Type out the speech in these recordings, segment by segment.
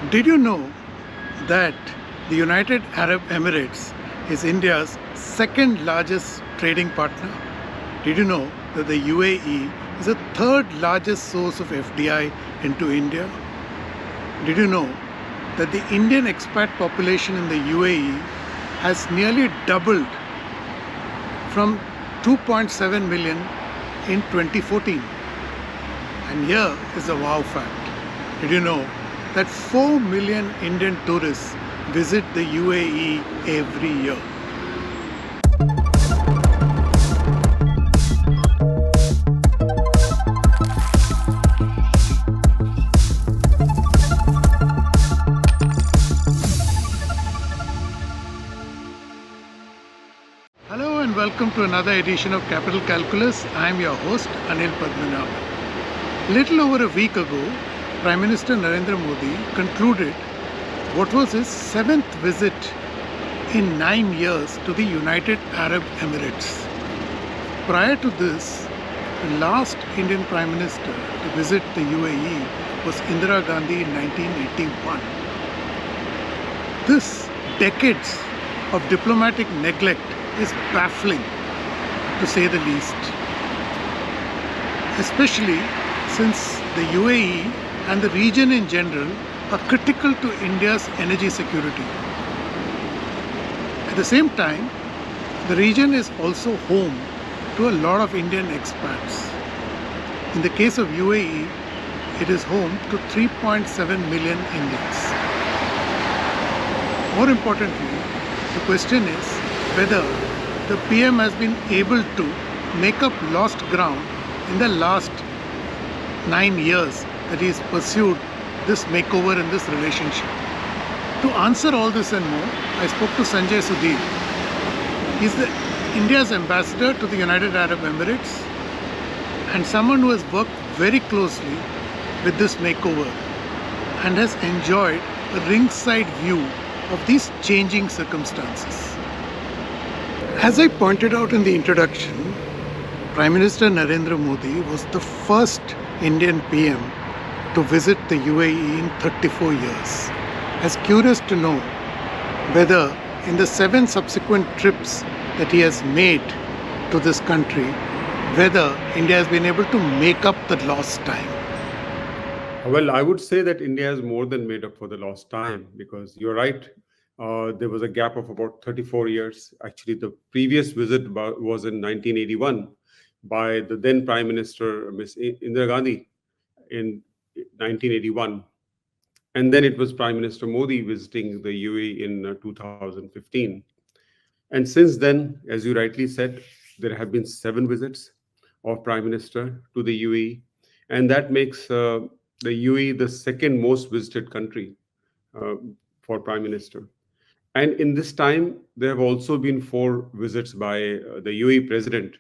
Did you know that the United Arab Emirates is India's second largest trading partner? Did you know that the UAE is the third largest source of FDI into India? Did you know that the Indian expat population in the UAE has nearly doubled from 2.7 million in 2014? And here is a wow fact. Did you know that 4 million Indian tourists visit the UAE every year? Hello and welcome to another edition of Capital Calculus. I am your host Anil Padmanabhan. Little over a week ago, Prime Minister Narendra Modi concluded what was his 7th visit in 9 years to the United Arab Emirates. Prior to this, the last Indian Prime Minister to visit the UAE was Indira Gandhi in 1981. This decades of diplomatic neglect is baffling, to say the least, especially since the UAE and the region in general are critical to India's energy security. At the same time, the region is also home to a lot of Indian expats. In the case of UAE, it is home to 3.7 million Indians. More importantly, the question is whether the PM has been able to make up lost ground in the last 9 years that he has pursued this makeover in this relationship. To answer all this and more, I spoke to Sunjay Sudhir. He is India's ambassador to the United Arab Emirates and someone who has worked very closely with this makeover and has enjoyed a ringside view of these changing circumstances. As I pointed out in the introduction, Prime Minister Narendra Modi was the first Indian PM to visit the UAE in 34 years. I was curious to know whether in the 7 subsequent trips that he has made to this country, whether India has been able to make up the lost time. Well, I would say that India has more than made up for the lost time because you're right. There was a gap of about 34 years. Actually, the previous visit was in 1981 by the then Prime Minister, Ms. Indira Gandhi, in 1981. And then it was Prime Minister Modi visiting the UAE in 2015. And since then, as you rightly said, there have been 7 visits of Prime Minister to the UAE. And that makes the UAE the second most visited country for Prime Minister. And in this time, there have also been 4 visits by the UAE President,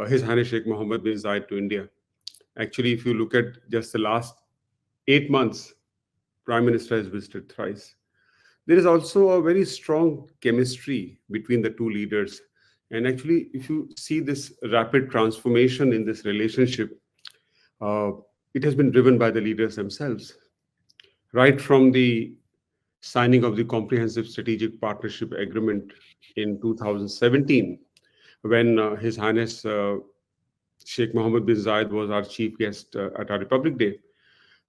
His Highness Sheikh Mohammed bin Zayed, to India. Actually, if you look at just the last 8 months, Prime Minister has visited thrice. There is also a very strong chemistry between the two leaders. And actually, if you see this rapid transformation in this relationship, it has been driven by the leaders themselves. Right from the signing of the Comprehensive Strategic Partnership Agreement in 2017, when His Highness Sheikh Mohammed bin Zayed was our chief guest at our Republic Day,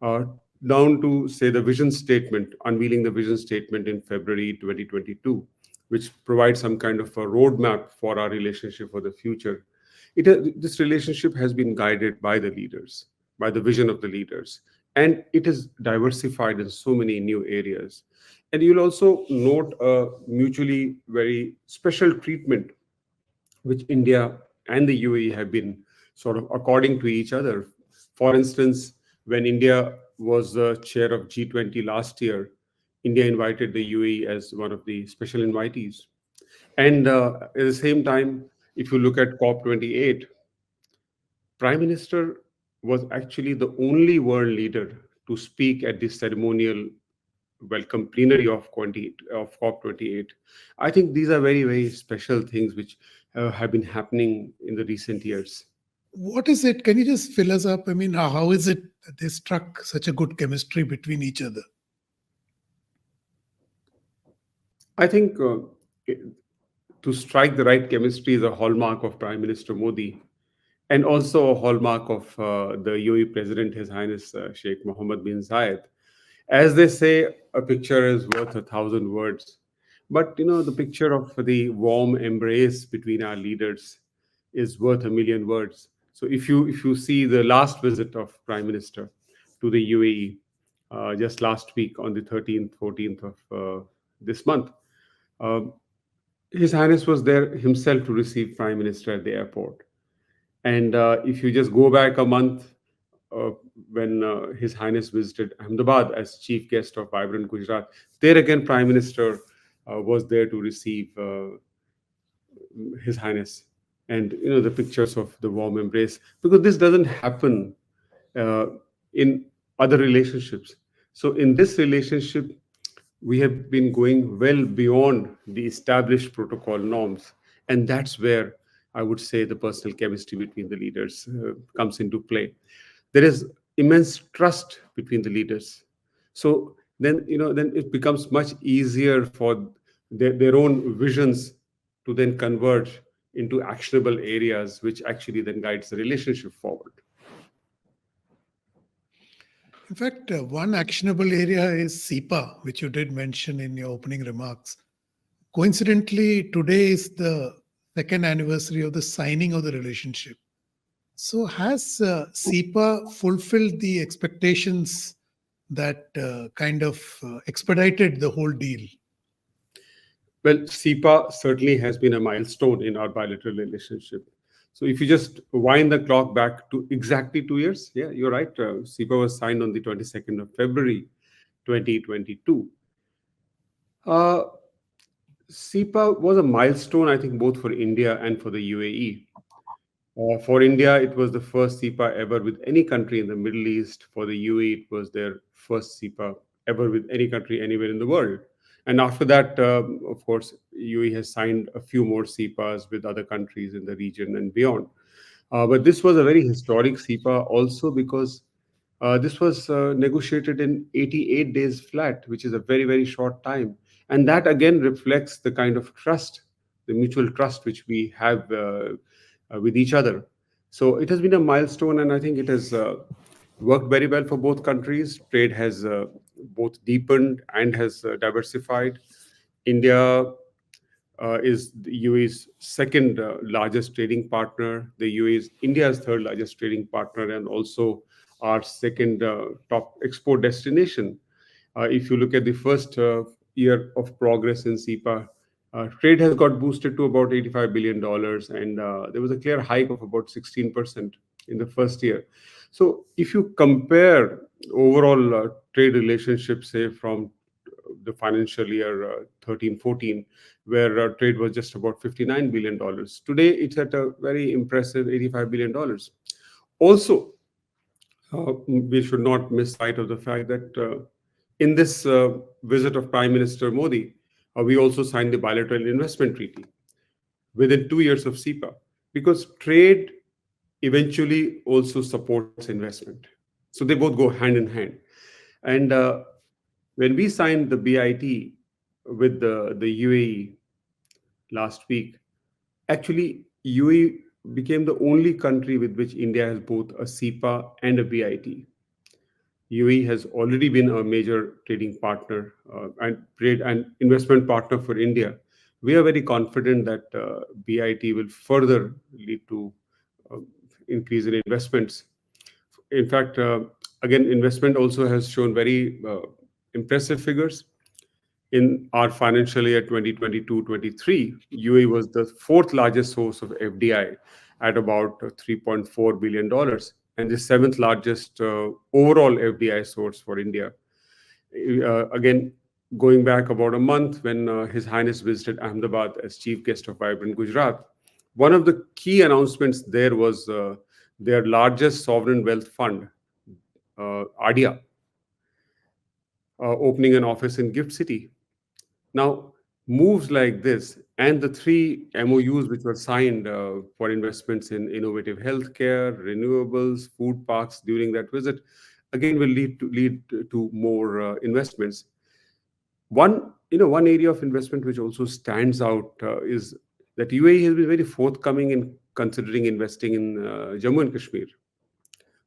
down to, say, the vision statement, unveiling the vision statement in February 2022, which provides some kind of a roadmap for our relationship for the future. This relationship has been guided by the leaders, by the vision of the leaders, and it is diversified in so many new areas. And you'll also note a mutually very special treatment which India and the UAE have been sort of according to each other. For instance, when India was the chair of G20 last year, India invited the UAE as one of the special invitees. And at the same time, if you look at COP28, Prime Minister was actually the only world leader to speak at the ceremonial welcome plenary of COP28. I think these are very, very special things which have been happening in the recent years. What is it? Can you just fill us up? I mean, how is it that they struck such a good chemistry between each other? I think to strike the right chemistry is a hallmark of Prime Minister Modi, and also a hallmark of the UAE President, His Highness Sheikh Mohammed bin Zayed. As they say, a picture is worth a thousand words. But the picture of the warm embrace between our leaders is worth a million words. So if you see the last visit of Prime Minister to the UAE just last week on the 13th, 14th of this month, uh, His Highness was there himself to receive Prime Minister at the airport. And if you just go back a month, uh, when His Highness visited Ahmedabad as chief guest of Vibrant Gujarat, there again Prime Minister was there to receive His Highness, and the pictures of the warm embrace, because this doesn't happen uh, in other relationships. So in this relationship, we have been going well beyond the established protocol norms, and that's where I would say the personal chemistry between the leaders comes into play. There is immense trust between the leaders. So then it becomes much easier for their own visions to then converge into actionable areas, which actually then guides the relationship forward. In fact, one actionable area is SEPA, which you did mention in your opening remarks. Coincidentally, today is the second anniversary of the signing of the relationship. So, has SEPA fulfilled the expectations that kind of expedited the whole deal? Well, SEPA certainly has been a milestone in our bilateral relationship. So if you just wind the clock back to exactly 2 years, yeah, you're right. SEPA was signed on the 22nd of February, 2022. Uh, SEPA was a milestone, I think, both for India and for the UAE. For India, it was the first SEPA ever with any country in the Middle East. For the UAE, it was their first SEPA ever with any country anywhere in the world. And after that, of course, UAE has signed a few more SEPAs with other countries in the region and beyond. But this was a very historic SEPA also because this was negotiated in 88 days flat, which is a very, very short time. And that again reflects the kind of trust, the mutual trust which we have with each other. So it has been a milestone, and I think it has worked very well for both countries. Trade has both deepened and has diversified. India is the UAE's second largest trading partner. The UAE is India's third largest trading partner, and also our second top export destination. If you look at the first year of progress in SEPA, trade has got boosted to about $85 billion, and there was a clear hike of about 16% in the first year. So if you compare overall trade relationships, say from the financial year 13-14, where trade was just about $59 billion. Today, it's at a very impressive $85 billion. Also, we should not miss sight of the fact that in this visit of Prime Minister Modi, we also signed the bilateral investment treaty within 2 years of SEPA, because trade eventually also supports investment. So they both go hand in hand. And when we signed the BIT with the UAE last week, actually UAE became the only country with which India has both a SEPA and a BIT. UAE has already been a major trading partner and trade and investment partner for India. We are very confident that BIT will further lead to uh, increase in investments. In fact, again, investment also has shown very impressive figures. In our financial year 2022-23, UAE was the fourth largest source of FDI at about $3.4 billion, and the seventh largest overall FDI source for India. Again, going back about a month when His Highness visited Ahmedabad as chief guest of Vibrant Gujarat, one of the key announcements there was their largest sovereign wealth fund, ADIA, opening an office in Gift City. Now, moves like this and the three MOUs which were signed for investments in innovative healthcare, renewables, food parks during that visit, again will lead to more investments. One one area of investment which also stands out is that UAE has been very forthcoming in considering investing in Jammu and Kashmir.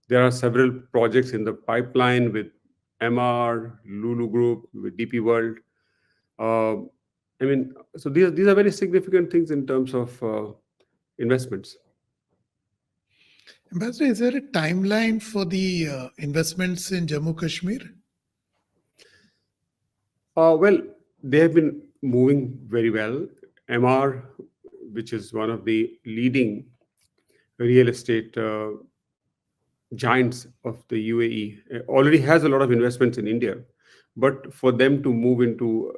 There are several projects in the pipeline with MR, Lulu Group, with DP World. Uh, so these are very significant things in terms of investments. Ambassador, is there a timeline for the investments in Jammu Kashmir? Well, they have been moving very well. MR, which is one of the leading real estate giants of the UAE, already has a lot of investments in India. But for them to move into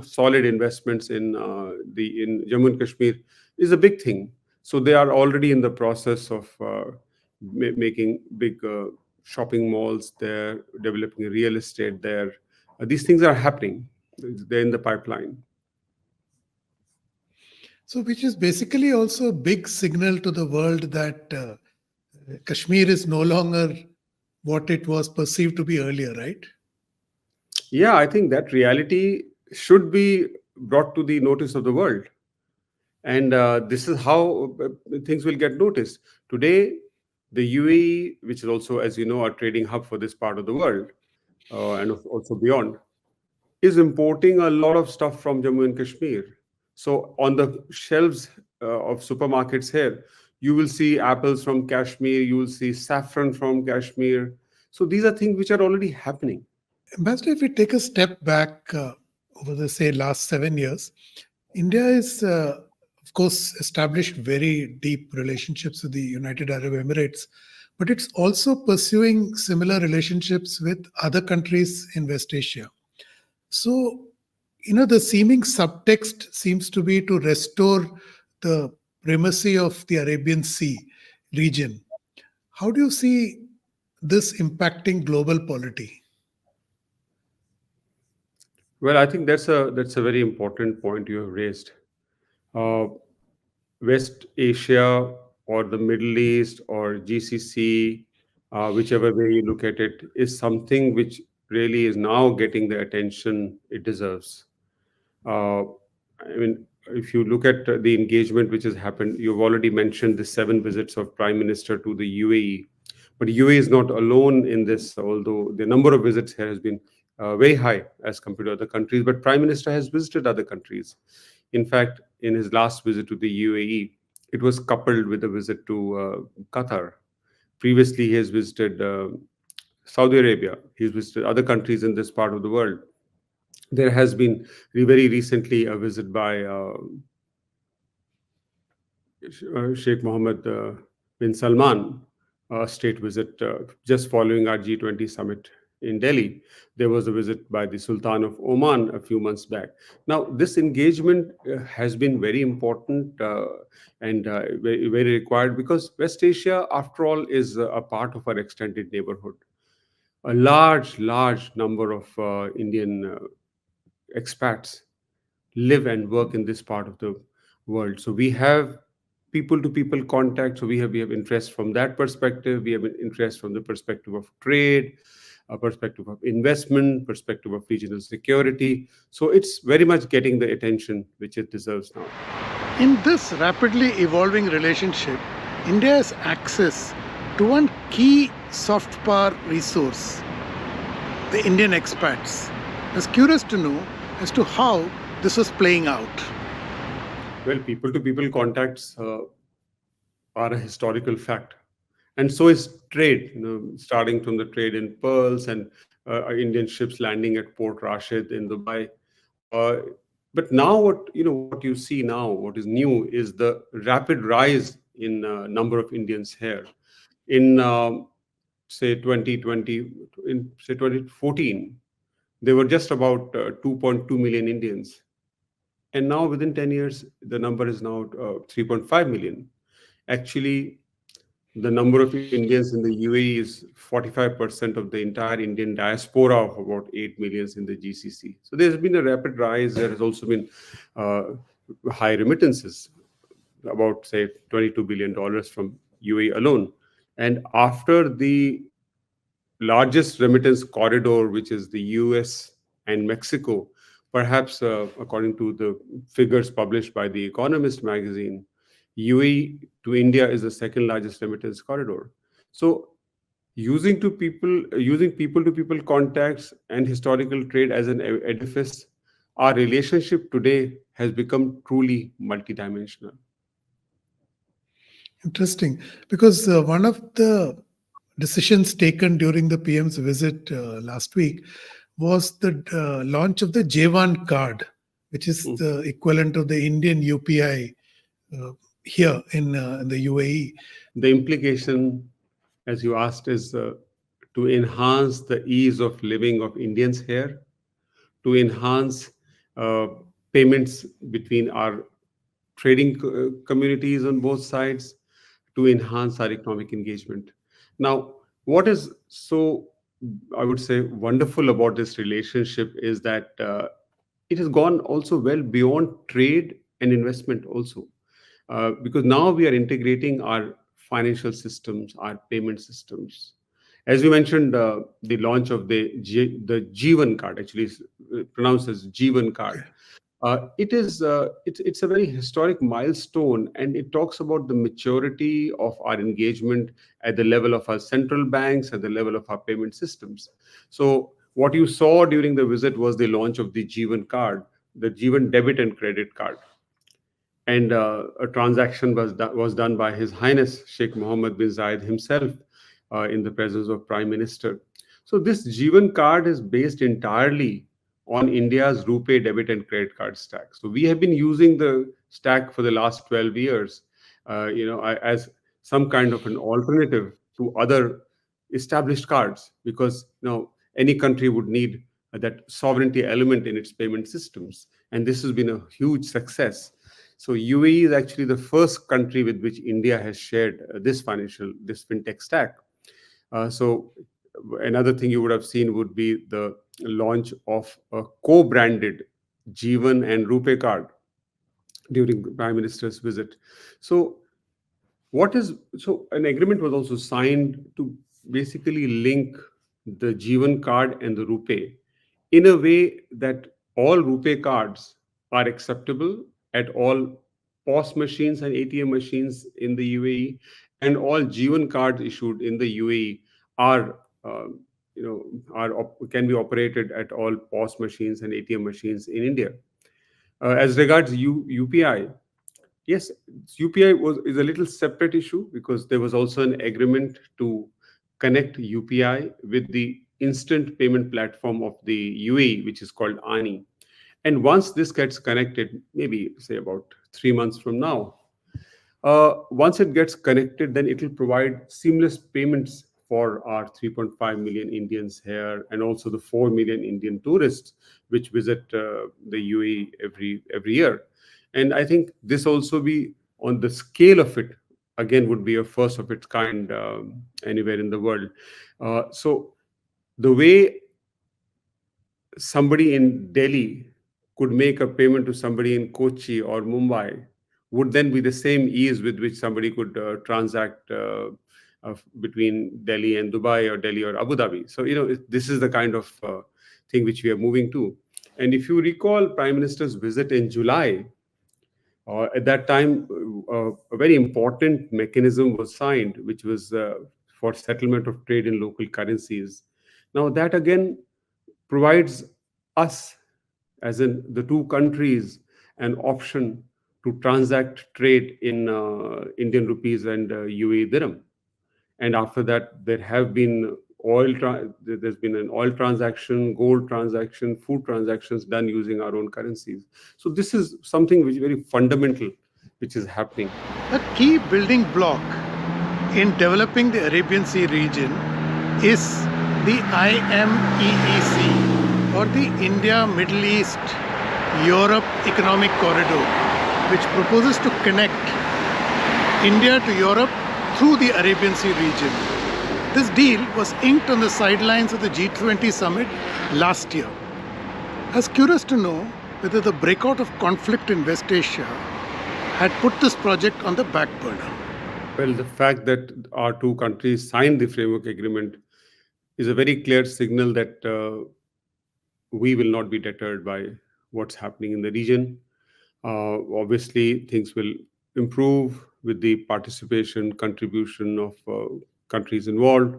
solid investments in Jammu and Kashmir is a big thing. So they are already in the process of making big shopping malls there, developing real estate there. These things are happening. They're in the pipeline. So, which is basically also a big signal to the world that Kashmir is no longer what it was perceived to be earlier, right? Yeah, I think that reality should be brought to the notice of the world. And this is how things will get noticed. Today, the UAE, which is also, as you know, a trading hub for this part of the world and also beyond, is importing a lot of stuff from Jammu and Kashmir. So on the shelves of supermarkets here, you will see apples from Kashmir, you will see saffron from Kashmir. So these are things which are already happening. Ambassador, if we take a step back over the, say, last 7 years, India is, of course, established very deep relationships with the United Arab Emirates, but it's also pursuing similar relationships with other countries in West Asia. So, the seeming subtext seems to be to restore the primacy of the Arabian Sea region. How do you see this impacting global polity? Well, I think that's a very important point you have raised. Uh, West Asia or the Middle East or GCC, whichever way you look at it, is something which really is now getting the attention it deserves. Uh, if you look at the engagement which has happened, you've already mentioned the 7 visits of Prime Minister to the UAE. But UAE is not alone in this, although the number of visits here has been very high as compared to other countries. But Prime Minister has visited other countries. In fact, in his last visit to the UAE, it was coupled with a visit to Qatar. Previously, he has visited Saudi Arabia. He's visited other countries in this part of the world. There has been very recently a visit by Sheikh Mohammed bin Salman, a state visit just following our G20 summit in Delhi. There was a visit by the Sultan of Oman a few months back. Now, this engagement has been very important and very required because West Asia, after all, is a part of our extended neighborhood. A large number of Indian expats live and work in this part of the world. So we have people to people contact. So we have interest from that perspective. We have an interest from the perspective of trade, a perspective of investment, perspective of regional security. So it's very much getting the attention which it deserves now. In this rapidly evolving relationship, India has access to one key soft power resource, the Indian expats. I was curious to know as to how this was playing out. Well, people to people contacts are a historical fact. And so is trade, starting from the trade in pearls and Indian ships landing at Port Rashid in Dubai. Uh, but now, what you see now, what is new, is the rapid rise in number of Indians here. In say 2020, in say 2014, there were just about 2.2 million Indians, and now within 10 years, the number is now 3.5 million. Actually, the number of Indians in the UAE is 45% of the entire Indian diaspora of about 8 millions in the GCC. So there's been a rapid rise. There has also been high remittances, about, say, $22 billion from UAE alone. And after the largest remittance corridor, which is the US and Mexico, Perhaps, according to the figures published by The Economist magazine, UAE to India is the second largest remittance corridor. So, using people to people contacts and historical trade as an edifice, our relationship today has become truly multidimensional. Interesting, because one of the decisions taken during the PM's visit last week was the launch of the J1 card, which is Mm. the equivalent of the Indian UPI uh, here in the UAE. The implication, as you asked, is to enhance the ease of living of Indians here, to enhance uh, payments between our trading communities on both sides, to enhance our economic engagement. Now, what is so, I would say, wonderful about this relationship is that it has gone also well beyond trade and investment also, because now we are integrating our financial systems, our payment systems. As we mentioned, the launch of the Jeevan card, actually is pronounced as Jeevan card. It's a very historic milestone, and it talks about the maturity of our engagement at the level of our central banks, at the level of our payment systems. So what you saw during the visit was the launch of the Jeevan card, the Jeevan debit and credit card, and a transaction was done by His Highness Sheikh Mohammed bin Zayed himself in the presence of Prime Minister. So this Jeevan card is based entirely on India's RuPay debit and credit card stack. So we have been using the stack for the last 12 years, as some kind of an alternative to other established cards, because any country would need that sovereignty element in its payment systems, and this has been a huge success. So UAE is actually the first country with which India has shared this fintech stack. So another thing you would have seen would be the launch of a co-branded Jeevan and RuPay card during the Prime Minister's visit. So an agreement was also signed to basically link the Jeevan card and the RuPay in a way that all RuPay cards are acceptable at all POS machines and ATM machines in the UAE, and all Jeevan cards issued in the UAE are can be operated at all POS machines and ATM machines in India. As regards UPI, yes, UPI is a little separate issue, because there was also an agreement to connect UPI with the instant payment platform of the UAE, which is called ANI. And once this gets connected, maybe say about 3 months from now, once it gets connected, then it will provide seamless payments for our 3.5 million Indians here, and also the 4 million Indian tourists which visit the UAE every year. And I think this also be on the scale of it, again, would be a first of its kind anywhere in the world. So the way somebody in Delhi could make a payment to somebody in Kochi or Mumbai would then be the same ease with which somebody could transact between Delhi and Dubai, or Delhi or Abu Dhabi. So, this is the kind of thing which we are moving to. And if you recall Prime Minister's visit in July, at that time, a very important mechanism was signed, which was for settlement of trade in local currencies. Now, that again provides us, as in the two countries, an option to transact trade in Indian rupees and UAE dirham. And after that, there's been an oil transaction, gold transaction, food transactions done using our own currencies. So this is something which is very fundamental, which is happening. A key building block in developing the Arabian Sea region is the IMEEC, or the India, Middle East, Europe Economic Corridor, which proposes to connect India to Europe through the Arabian Sea region. This deal was inked on the sidelines of the G20 summit last year. I was curious to know whether the breakout of conflict in West Asia had put this project on the back burner. Well, the fact that our two countries signed the framework agreement is a very clear signal that we will not be deterred by what's happening in the region. Obviously, things will improve with the participation, contribution of countries involved.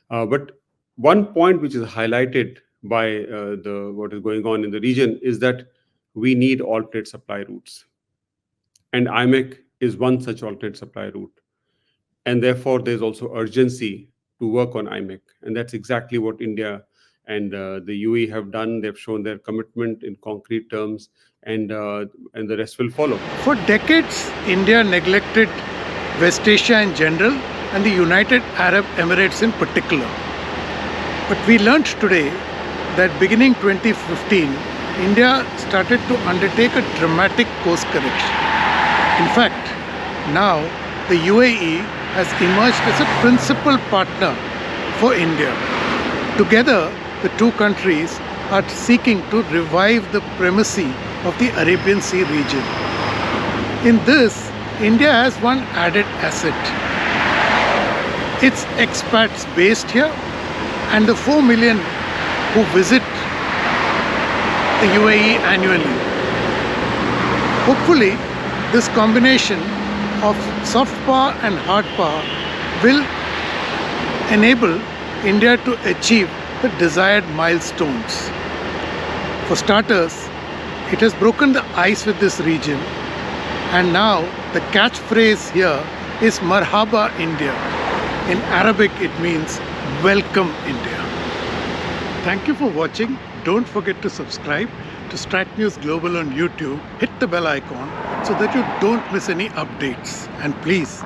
But one point which is highlighted by the what is going on in the region is that we need alternate supply routes, and IMEC is one such alternate supply route, and therefore there's also urgency to work on IMEC, and that's exactly what India and the UAE have done. They've shown their commitment in concrete terms, and the rest will follow. For decades, India neglected West Asia in general and the United Arab Emirates in particular. But we learnt today that beginning 2015, India started to undertake a dramatic course correction. In fact, now the UAE has emerged as a principal partner for India. Together, the two countries are seeking to revive the primacy of the Arabian Sea region. In this, India has one added asset. Its expats based here and the 4 million who visit the UAE annually. Hopefully, this combination of soft power and hard power will enable India to achieve the desired milestones. For starters, it has broken the ice with this region, and now the catchphrase here is Marhaba India. In Arabic, it means welcome India. Thank you for watching. Don't forget to subscribe to StratNewsGlobal on YouTube. Hit the bell icon so that you don't miss any updates. And please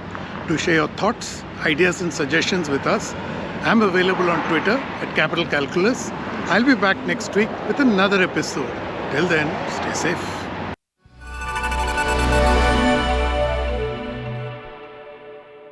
do share your thoughts, ideas and suggestions with us. I'm available on Twitter at Capital Calculus. I'll be back next week with another episode. Till then, stay safe.